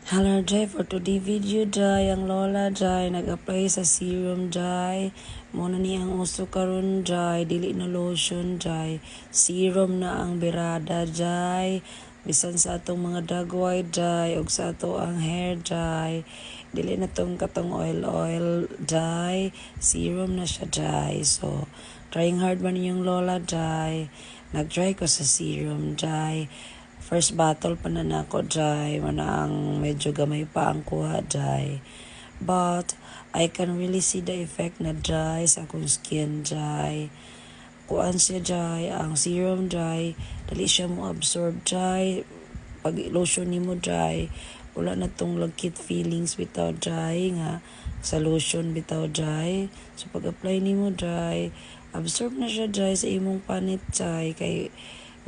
Hello Jai, for today video Jai, ang lola Jai nag-apply sa serum Jai. Muna ni ang uso karon Jai, dili na lotion Jai. Serum na ang birada Jai. Bisan sa atong mga dagway Jai, ug sa ato ang hair Jai. Dili na tong katong oil Jai. Serum na siya Jai. So, trying hard man yung lola Jai. Nag-try ko sa serum Jai. First battle pa na nako Jai, mana ang medyo gamay pa ang kuha Jai. But I can really see the effect na Jai sa akong skin Jai. Kuan siya Jai, ang serum Jai, dali siya mo absorb Jai. Pag lotion nimo Jai, wala na tong lagkit feelings bitaw Jai nga sa lotion bitaw Jai. So pag apply nimo Jai, absorb na siya Jai sa imong panit Jai, kay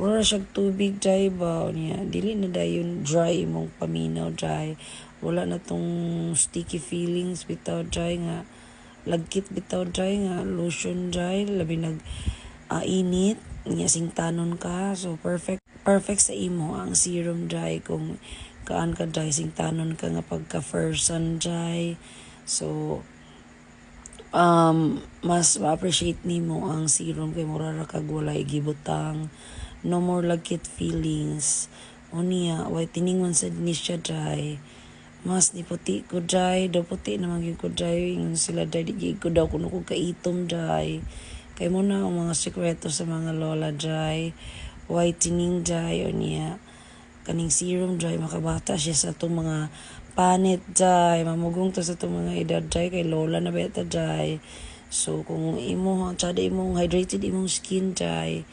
wala siyang tubig Jai ba niya. Dili na dayon dry imong paminaw Jai. Wala na tong sticky feelings bitaw Jai nga lagkit bitaw Jai nga lotion Jai labi nag init niya singtanon ka. So perfect sa imo ang serum Jai kung kaan ka Jai singtanon ka nga pagka firsan Jai. So mas ma-appreciate nimo ang serum kay mura ra kag walay gibutang. No more lagkit feelings. Unya, way tiningwan sa ni siya Jai. Mas ni puti ko Jai, daw puti naman yung ko Jai. Yung sila Jai, di ko daw kuno ko kaitom Jai. Kay mo na ang mga sekreto sa mga lola Jai. Whitening Jai, unya. Kaning serum Jai, makabata siya sa itong mga panit Jai. Mamugong to sa itong mga edad Jai, kay lola na beta Jai. So, kung tsada imong hydrated imong skin Jai,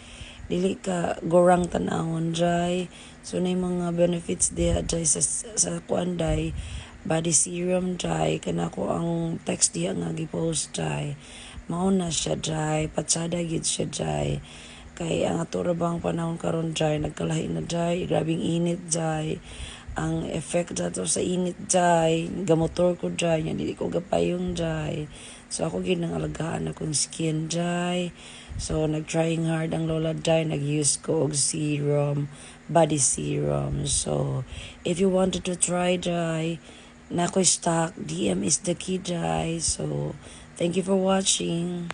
dili ka gorang tanawon Jai. So na mga benefits diha Jai sa kuan Jai, body serum Jai, kana ko ang text diha nga gipost Jai. Mao na siya Jai, patsada gid siya Jai. Kay ang ato ra bang panahon karon Jai, nagkalahi na Jai, grabing init Jai. Ang effect dato sa init Jai, gamotor ko Jai, nya dili ko gapayong Jai. So ako gid nang alagaan akong skin Jai. So nag-trying hard ang lola Jai, nag-use ko og serum, body serum. So if you wanted to try Jai, na ko stock, DM is the key Jai. So thank you for watching.